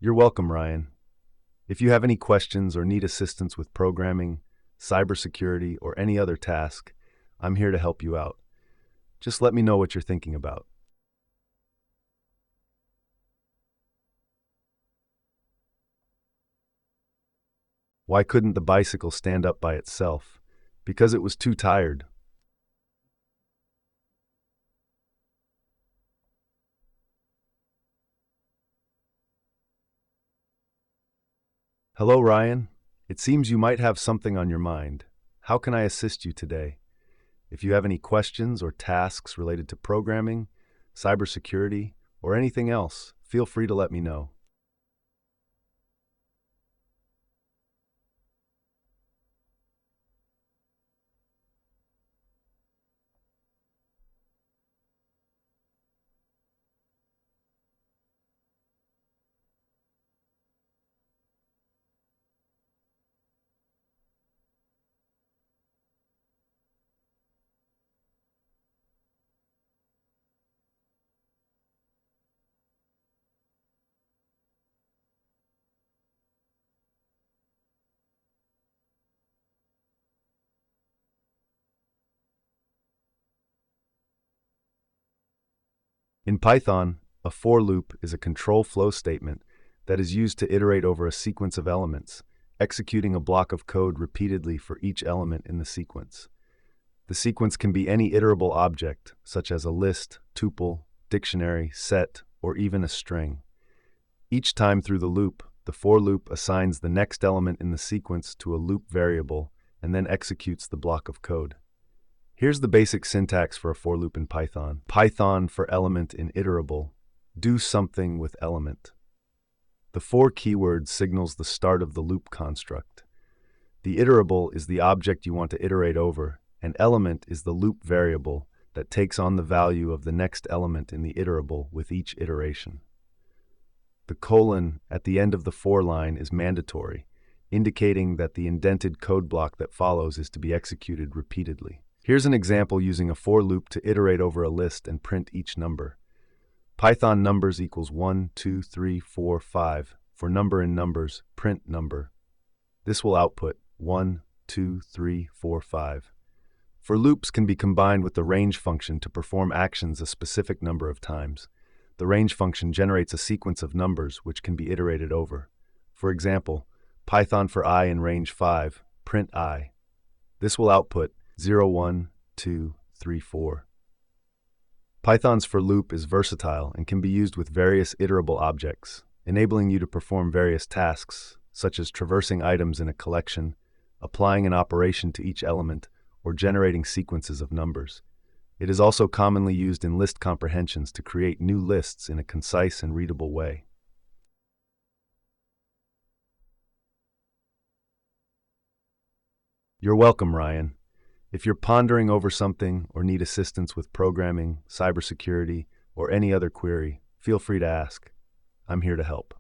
You're welcome, Ryan. If you have any questions or need assistance with programming, cybersecurity, or any other task, I'm here to help you out. Just let me know what you're thinking about. Why couldn't the bicycle stand up by itself? Because it was too tired. Hello, Ryan. It seems you might have something on your mind. How can I assist you today? If you have any questions or tasks related to programming, cybersecurity, or anything else, feel free to let me know. In Python, a for loop is a control flow statement that is used to iterate over a sequence of elements, executing a block of code repeatedly for each element in the sequence. The sequence can be any iterable object, such as a list, tuple, dictionary, set, or even a string. Each time through the loop, the for loop assigns the next element in the sequence to a loop variable and then executes the block of code. Here's the basic syntax for a for loop in Python. Python for element in iterable. Do something with element. The for keyword signals the start of the loop construct. The iterable is the object you want to iterate over, and element is the loop variable that takes on the value of the next element in the iterable with each iteration. The colon at the end of the for line is mandatory, indicating that the indented code block that follows is to be executed repeatedly. Here's an example using a for loop to iterate over a list and print each number. Python numbers equals 1, 2, 3, 4, 5. For number in numbers, print number. This will output 1, 2, 3, 4, 5. For loops can be combined with the range function to perform actions a specific number of times. The range function generates a sequence of numbers which can be iterated over. For example, Python for I in range 5, print I. This will output 0, 1, 2, 3, 4. Python's for loop is versatile and can be used with various iterable objects, enabling you to perform various tasks, such as traversing items in a collection, applying an operation to each element, or generating sequences of numbers. It is also commonly used in list comprehensions to create new lists in a concise and readable way. You're welcome, Ryan. If you're pondering over something or need assistance with programming, cybersecurity, or any other query, feel free to ask. I'm here to help.